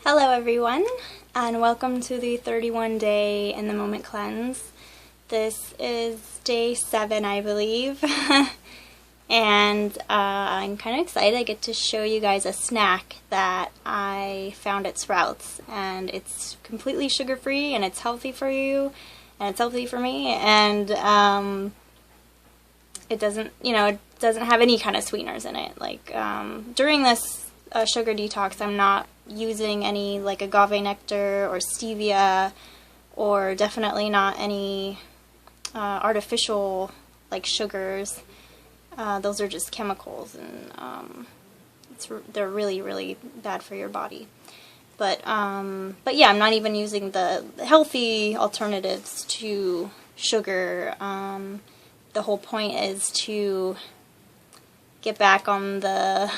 Hello everyone, and welcome to the 31 day in the moment cleanse. This is day 7, I believe, and I'm kind of excited. I get to show you guys a snack that I found at Sprouts, and it's completely sugar-free, and it's healthy for you, and it's healthy for me, and it doesn't, it doesn't have any kind of sweeteners in it. Like, during this sugar detox, I'm not using any like agave nectar or stevia, or definitely not any artificial like sugars. Those are just chemicals, and they're really bad for your body. But yeah, I'm not even using the healthy alternatives to sugar. The whole point is to get back on the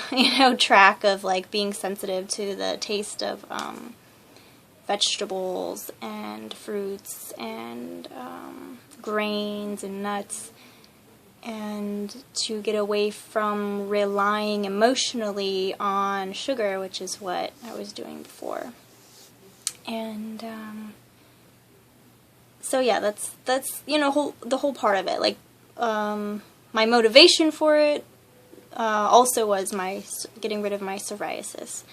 track of like being sensitive to the taste of vegetables and fruits and grains and nuts, and to get away from relying emotionally on sugar, which is what I was doing before. And so yeah, that's the whole part of it. Like my motivation for it also was my getting rid of my psoriasis.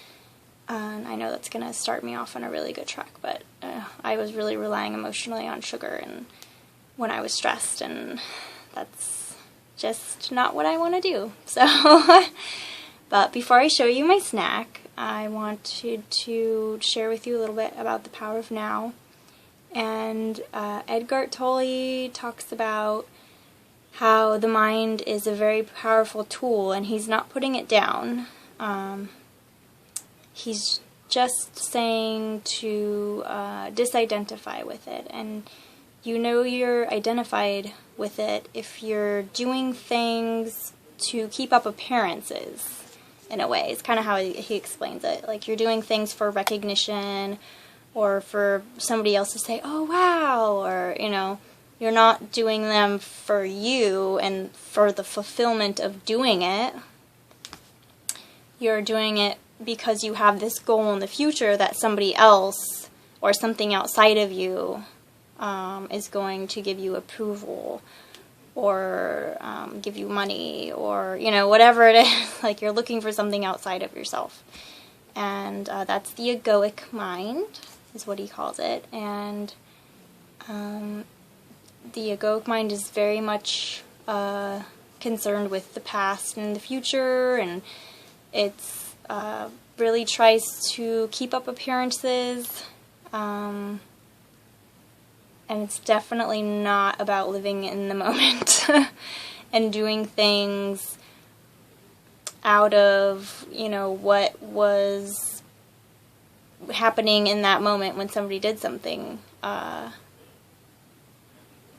And I know that's going to start me off on a really good track, but I was really relying emotionally on sugar and when I was stressed, and that's just not what I want to do. So, but before I show you my snack, I wanted to share with you a little bit about the power of now. And Eckart Tolle talks about how the mind is a very powerful tool, and he's not putting it down. He's just saying to disidentify with it, and you're identified with it if you're doing things to keep up appearances, in a way. It's kind of how he explains it. Like, you're doing things for recognition, or for somebody else to say, oh wow, or, you're not doing them for you and for the fulfillment of doing it. You're doing it because you have this goal in the future that somebody else or something outside of you is going to give you approval, or give you money, or, whatever it is. Like, you're looking for something outside of yourself. And that's the egoic mind, is what he calls it. And the egoic mind is very much concerned with the past and the future, and it's really tries to keep up appearances, and it's definitely not about living in the moment and doing things out of, what was happening in that moment when somebody did something.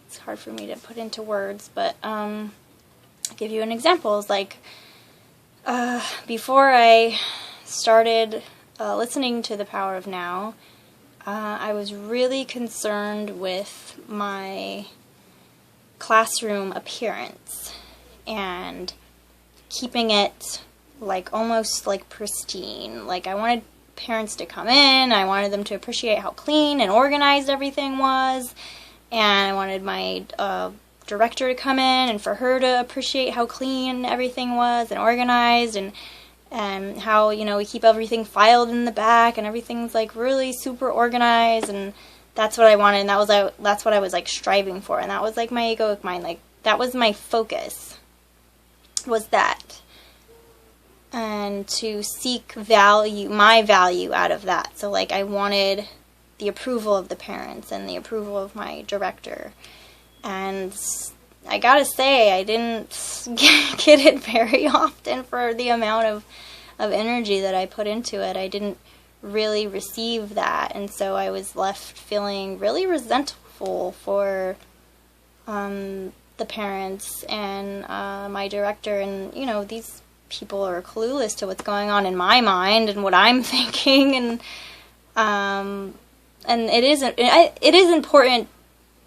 It's hard for me to put into words, but I'll give you an example. It's like, before I started listening to The Power of Now, I was really concerned with my classroom appearance and keeping it like almost like pristine. Like, I wanted parents to come in, I wanted them to appreciate how clean and organized everything was. And I wanted my director to come in and for her to appreciate how clean everything was and organized, and how, we keep everything filed in the back and everything's like really super organized, and that's what I wanted, and that's what I was like striving for, and that was like my egoic mind. Like, that was my focus, was that, and to seek value, my value out of that. So like, I wanted the approval of the parents and the approval of my director. And I gotta say, I didn't get it very often for the amount of energy that I put into it. I didn't really receive that, and so I was left feeling really resentful for the parents and my director, and these people are clueless to what's going on in my mind and what I'm thinking, and it is important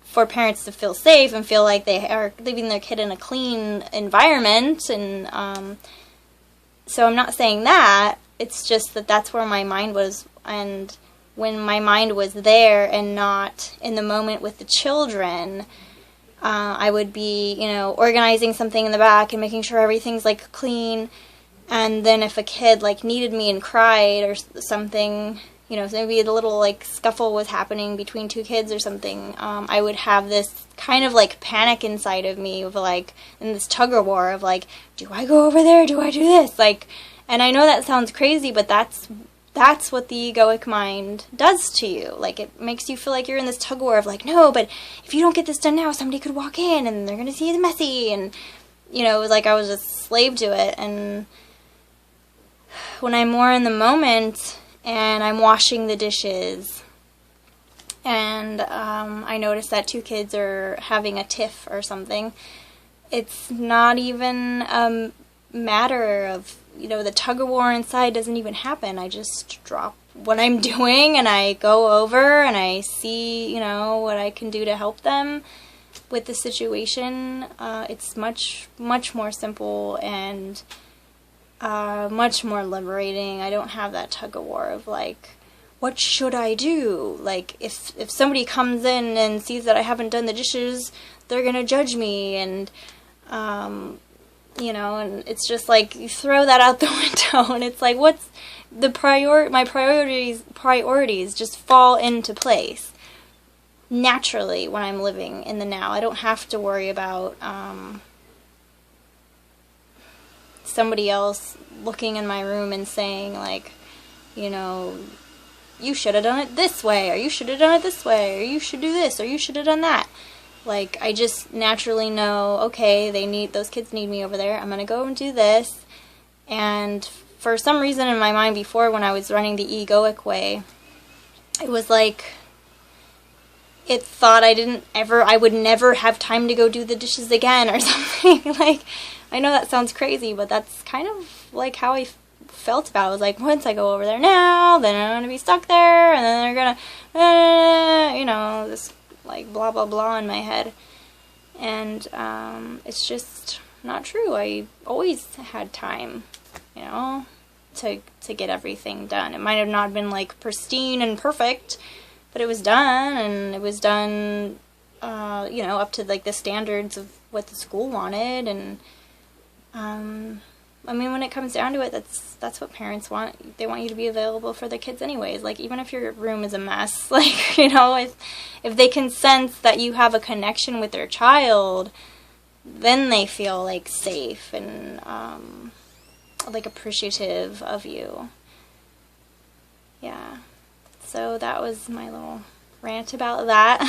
for parents to feel safe and feel like they are leaving their kid in a clean environment, and so I'm not saying that, it's just that that's where my mind was, and when my mind was there and not in the moment with the children, I would be, you know, organizing something in the back and making sure everything's, like, clean. And then if a kid, like, needed me and cried or something, you know, so maybe a little, like, scuffle was happening between two kids or something, I would have this kind of, like, panic inside of me of, like, and this tug-of-war of, like, do I go over there? Do I do this? Like, and I know that sounds crazy, but that's what the egoic mind does to you. Like, it makes you feel like you're in this tug-of-war of, like, no, but if you don't get this done now, somebody could walk in and they're going to see it's messy. And, you know, it was like I was a slave to it. And when I'm more in the moment and I'm washing the dishes and I notice that two kids are having a tiff or something, it's not even a matter of, you know, the tug-of-war inside doesn't even happen. I just drop what I'm doing and I go over and I see, you know, what I can do to help them with the situation. It's much more simple and much more liberating. I don't have that tug-of-war of, like, what should I do? Like, if somebody comes in and sees that I haven't done the dishes, they're gonna judge me, and you know, and it's just like you throw that out the window, and it's like, what's the my priorities just fall into place naturally when I'm living in the now. I don't have to worry about somebody else looking in my room and saying, like, you know, you should have done it this way, or you should have done it this way, or you should do this, or you should have done that. Like, I just naturally know, okay, those kids need me over there, I'm gonna go and do this. And for some reason in my mind before, when I was running the egoic way, it was like, it thought I would never have time to go do the dishes again or something. Like, I know that sounds crazy, but that's kind of like how I felt about it. I was like, once I go over there now, then I'm gonna be stuck there, and then they're gonna, you know, this, like, blah blah blah in my head. And it's just not true. I always had time, you know, to get everything done. It might have not been, like, pristine and perfect, but it was done, and it was done, you know, up to, like, the standards of what the school wanted. And I mean, when it comes down to it, that's what parents want. They want you to be available for their kids anyways. Like, even if your room is a mess, like, you know, if they can sense that you have a connection with their child, then they feel, like, safe and, like, appreciative of you. Yeah. So that was my little rant about that.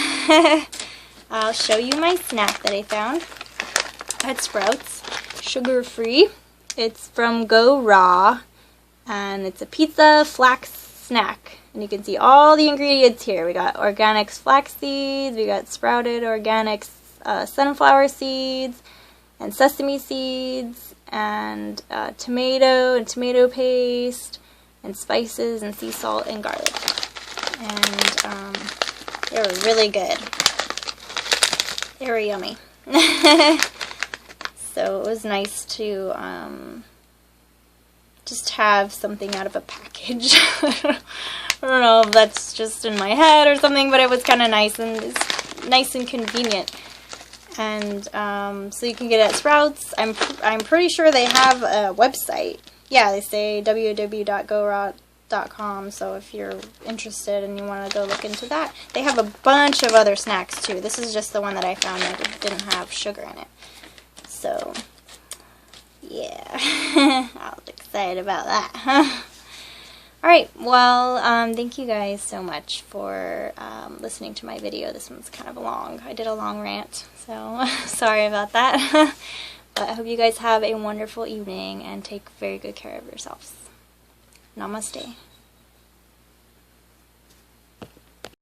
I'll show you my snack that I found at Sprouts. Sugar-free. It's from Go Raw, and it's a pizza flax snack. And you can see all the ingredients here. We got organics flax seeds, we got sprouted organics sunflower seeds, and sesame seeds, and tomato and tomato paste, and spices, and sea salt, and garlic. And they were really good. They were yummy. So it was nice to just have something out of a package. I don't know if that's just in my head or something, but it was kind of nice, and it's nice and convenient. And so you can get it at Sprouts. I'm pretty sure they have a website. Yeah, they say www.gorock.com. So if you're interested and you want to go look into that, they have a bunch of other snacks too. This is just the one that I found that didn't have sugar in it. So, yeah, I was excited about that. Alright, well, thank you guys so much for listening to my video. This one's kind of long. I did a long rant, so sorry about that. But I hope you guys have a wonderful evening and take very good care of yourselves. Namaste.